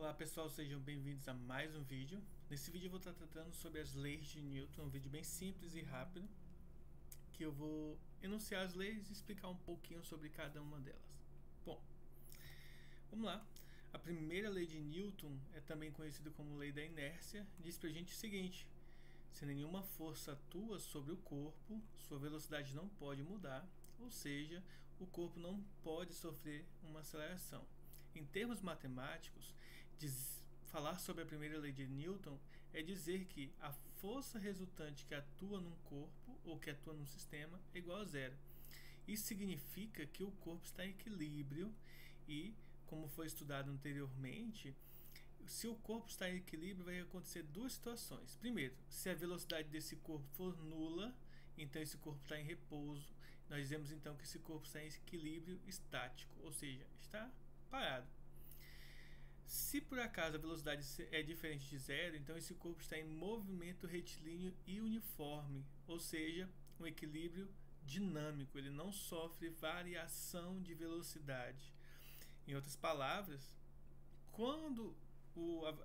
Olá pessoal, sejam bem-vindos a mais um vídeo. Nesse vídeo eu vou estar tratando sobre as leis de Newton, um vídeo bem simples e rápido, que eu vou enunciar as leis e explicar um pouquinho sobre cada uma delas. Bom, vamos lá. A primeira lei de Newton, é também conhecida como lei da inércia, diz pra gente o seguinte: se nenhuma força atua sobre o corpo, sua velocidade não pode mudar, ou seja, o corpo não pode sofrer uma aceleração. Em termos matemáticos, falar sobre a primeira lei de Newton é dizer que a força resultante que atua num corpo ou que atua num sistema é igual a zero. Isso significa que o corpo está em equilíbrio e, como foi estudado anteriormente, se o corpo está em equilíbrio, vai acontecer duas situações. Primeiro, se a velocidade desse corpo for nula, então esse corpo está em repouso. Nós dizemos então que esse corpo está em equilíbrio estático, ou seja, está parado. Se por acaso a velocidade é diferente de zero, então esse corpo está em movimento retilíneo e uniforme, ou seja, um equilíbrio dinâmico. Ele não sofre variação de velocidade. Em outras palavras, quando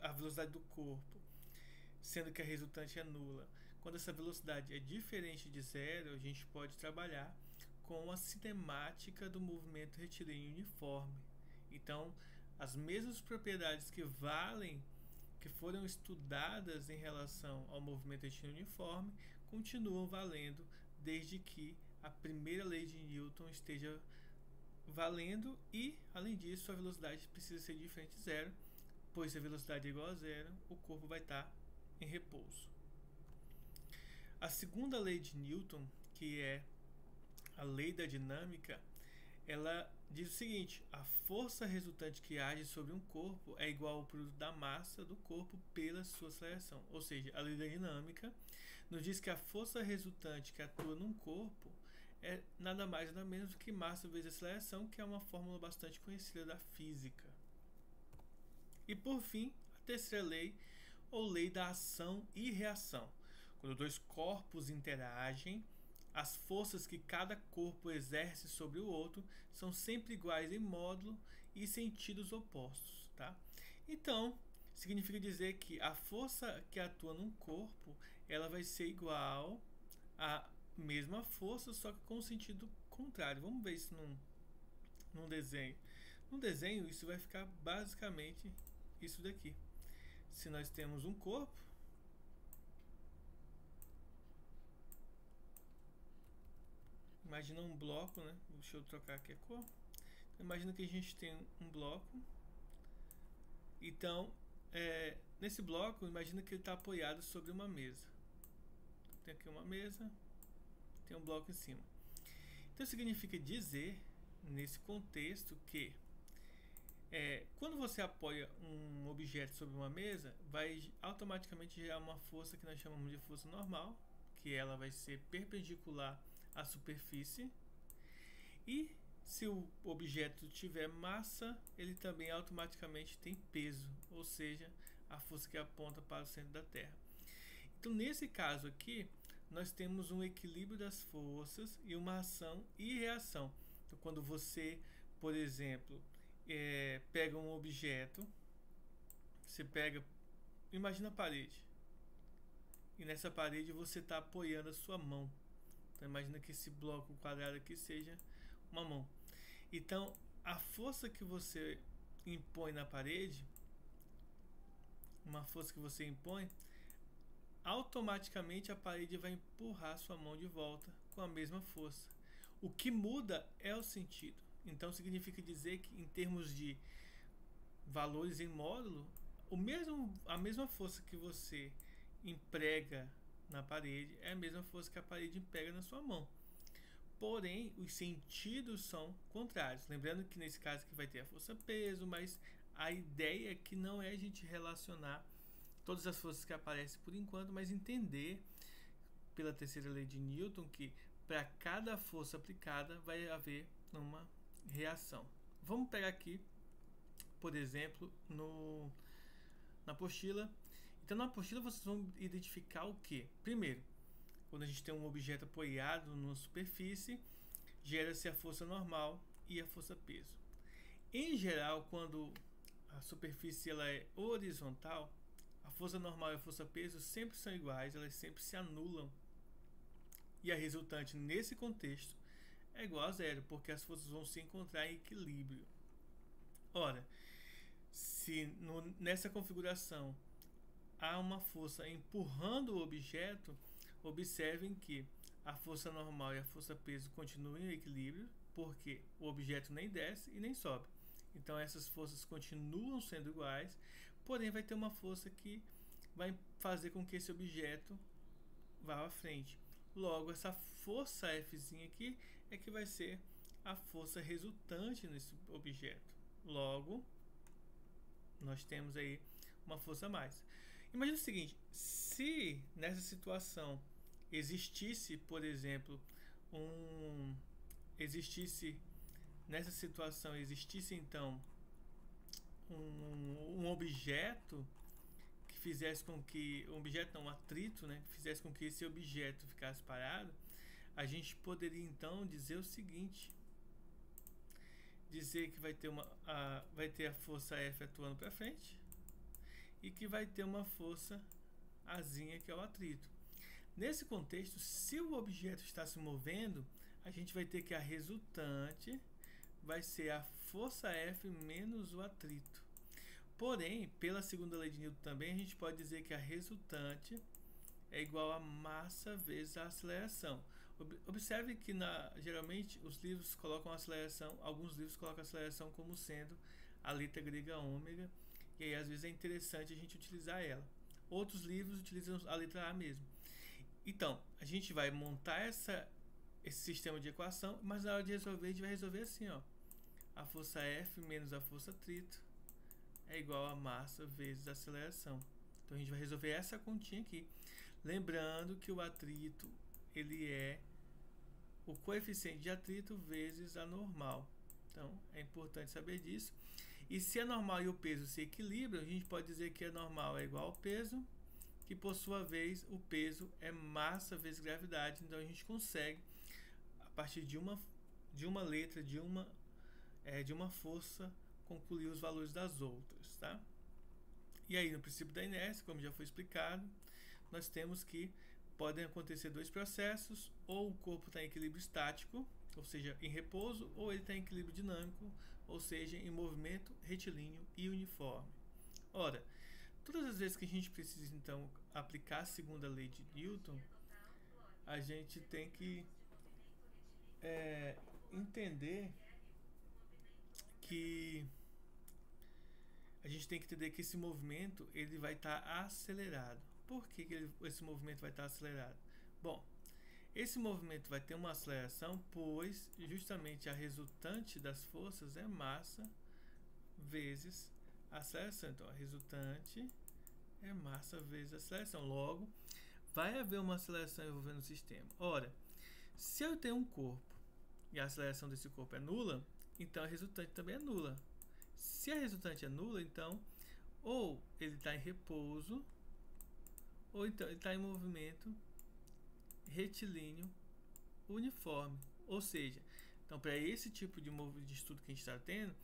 a velocidade do corpo, sendo que a resultante é nula, quando essa velocidade é diferente de zero, a gente pode trabalhar com a cinemática do movimento retilíneo uniforme. Então, as mesmas propriedades que foram estudadas em relação ao movimento retilíneo uniforme, continuam valendo desde que a primeira lei de Newton esteja valendo e, além disso, a velocidade precisa ser diferente de zero, pois se a velocidade é igual a zero, o corpo vai estar em repouso. A segunda lei de Newton, que é a lei da dinâmica, ela diz o seguinte: a força resultante que age sobre um corpo é igual ao produto da massa do corpo pela sua aceleração. Ou seja, a lei da dinâmica nos diz que a força resultante que atua num corpo é nada mais nada menos do que massa vezes aceleração, que é uma fórmula bastante conhecida da física. E por fim, a terceira lei, ou lei da ação e reação. Quando dois corpos interagem, as forças que cada corpo exerce sobre o outro são sempre iguais em módulo e sentidos opostos, tá? Então, significa dizer que a força que atua num corpo, ela vai ser igual à mesma força, só que com o sentido contrário. Vamos ver isso num desenho. No desenho, isso vai ficar basicamente isso daqui. Se nós temos um corpo, imagina um bloco, né? Deixa eu trocar aqui a cor. Então, imagina que a gente tem um bloco. Então, nesse bloco, imagina que ele está apoiado sobre uma mesa. Tem aqui uma mesa, tem um bloco em cima. Então, significa dizer, nesse contexto, que quando você apoia um objeto sobre uma mesa, vai automaticamente gerar uma força que nós chamamos de força normal, que ela vai ser perpendicular à superfície. E se o objeto tiver massa, ele também automaticamente tem peso, ou seja, a força que aponta para o centro da Terra. Então, nesse caso aqui, nós temos um equilíbrio das forças e uma ação e reação. Então, quando você, por exemplo, pega um objeto, imagina a parede, e nessa parede você está apoiando a sua mão. Então imagina que esse bloco quadrado aqui seja uma mão. Então a força que você impõe na parede, automaticamente a parede vai empurrar a sua mão de volta com a mesma força. O que muda é o sentido. Então significa dizer que, em termos de valores em módulo, a mesma força que você emprega na parede é a mesma força que a parede emprega na sua mão. Porém, os sentidos são contrários. Lembrando que nesse caso aqui vai ter a força-peso, mas a ideia é que não é a gente relacionar todas as forças que aparecem por enquanto, mas entender pela terceira lei de Newton que para cada força aplicada vai haver uma reação. Vamos pegar aqui, por exemplo, na apostila. Então, na apostila vocês vão identificar o que? Primeiro, quando a gente tem um objeto apoiado numa superfície, gera-se a força normal e a força peso. Em geral, quando a superfície ela é horizontal, a força normal e a força peso sempre são iguais, elas sempre se anulam. E a resultante nesse contexto é igual a zero, porque as forças vão se encontrar em equilíbrio. Ora, se nessa configuração há uma força empurrando o objeto, observem que a força normal e a força peso continuam em equilíbrio, porque o objeto nem desce e nem sobe. Então essas forças continuam sendo iguais, porém vai ter uma força que vai fazer com que esse objeto vá à frente. Logo, essa força Fzinha aqui é que vai ser a força resultante nesse objeto. Logo, nós temos aí uma força a mais. Imagina o seguinte, se nessa situação existisse, por exemplo, existisse então um objeto que fizesse com que um atrito, né, que fizesse com que esse objeto ficasse parado, a gente poderia então dizer o seguinte: dizer que vai ter a força F atuando para frente e que vai ter uma força Azinha, que é o atrito. Nesse contexto, se o objeto está se movendo, a gente vai ter que a resultante vai ser a força F menos o atrito. Porém, pela segunda lei de Newton também, a gente pode dizer que a resultante é igual a massa vezes a aceleração. Observe que geralmente os livros colocam a aceleração, alguns livros colocam a aceleração como sendo a letra grega ômega, e aí às vezes é interessante a gente utilizar ela. Outros livros utilizam a letra A mesmo. Então, a gente vai montar esse sistema de equação, mas na hora de resolver, a gente vai resolver assim, ó. A força F menos a força atrito é igual a massa vezes a aceleração. Então a gente vai resolver essa continha aqui. Lembrando que o atrito, ele é o coeficiente de atrito vezes a normal. Então é importante saber disso. E se a normal e o peso se equilibram, a gente pode dizer que a normal é igual ao peso, que por sua vez o peso é massa vezes gravidade. Então a gente consegue, a partir de uma letra, de uma força, concluir os valores das outras, tá? E aí no princípio da inércia, como já foi explicado, nós temos que podem acontecer dois processos: ou o corpo está em equilíbrio estático, ou seja, em repouso, ou ele está em equilíbrio dinâmico, ou seja, em movimento retilíneo e uniforme. Ora, todas as vezes que a gente precisa então aplicar a segunda lei de Newton, a gente tem que entender que esse movimento ele vai estar acelerado. Por que esse movimento vai estar acelerado? Bom, esse movimento vai ter uma aceleração, pois justamente a resultante das forças é massa vezes a aceleração. Então, a resultante é massa vezes a aceleração. Logo, vai haver uma aceleração envolvendo o sistema. Ora, se eu tenho um corpo e a aceleração desse corpo é nula, então a resultante também é nula. Se a resultante é nula, então ou ele está em repouso, ou então ele está em movimento retilíneo uniforme. Ou seja, então para esse tipo de estudo que a gente está tendo,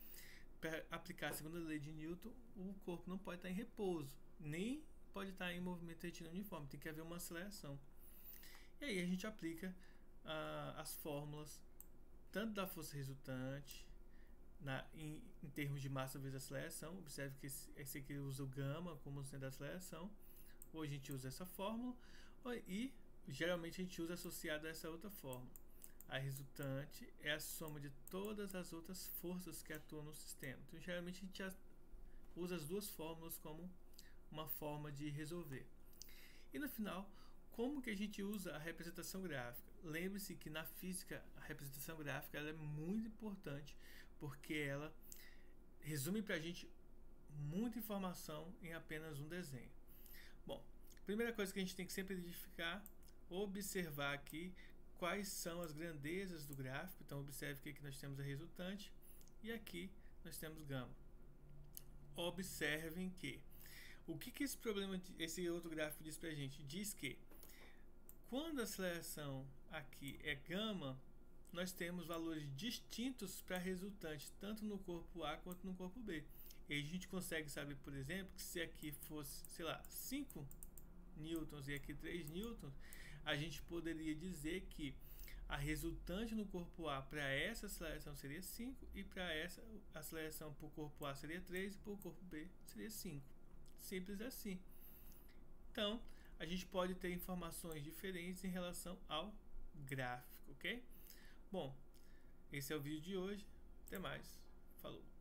para aplicar a segunda lei de Newton, o corpo não pode estar em repouso, nem pode estar em movimento retilíneo uniforme, tem que haver uma aceleração. E aí a gente aplica as fórmulas tanto da força resultante em termos de massa vezes aceleração. Observe que esse aqui usa o gama como sendo a aceleração, ou a gente usa essa fórmula, e geralmente a gente usa associado a essa outra fórmula. A resultante é a soma de todas as outras forças que atuam no sistema. Então geralmente a gente usa as duas fórmulas como uma forma de resolver. E no final, como que a gente usa a representação gráfica? Lembre-se que na física a representação gráfica ela é muito importante, porque ela resume para a gente muita informação em apenas um desenho. Bom, primeira coisa que a gente tem que sempre observar aqui quais são as grandezas do gráfico. Então observe que aqui nós temos a resultante e aqui nós temos gama. Observem que esse outro gráfico diz pra gente? Diz que quando a aceleração aqui é gama, nós temos valores distintos para a resultante, tanto no corpo A quanto no corpo B. E a gente consegue saber, por exemplo, que se aqui fosse, sei lá, 5 newtons e aqui 3 newtons, a gente poderia dizer que a resultante no corpo A para essa aceleração seria 5 e para essa aceleração para o corpo A seria 3 e para o corpo B seria 5. Simples assim. Então, a gente pode ter informações diferentes em relação ao gráfico, ok? Bom, esse é o vídeo de hoje. Até mais. Falou!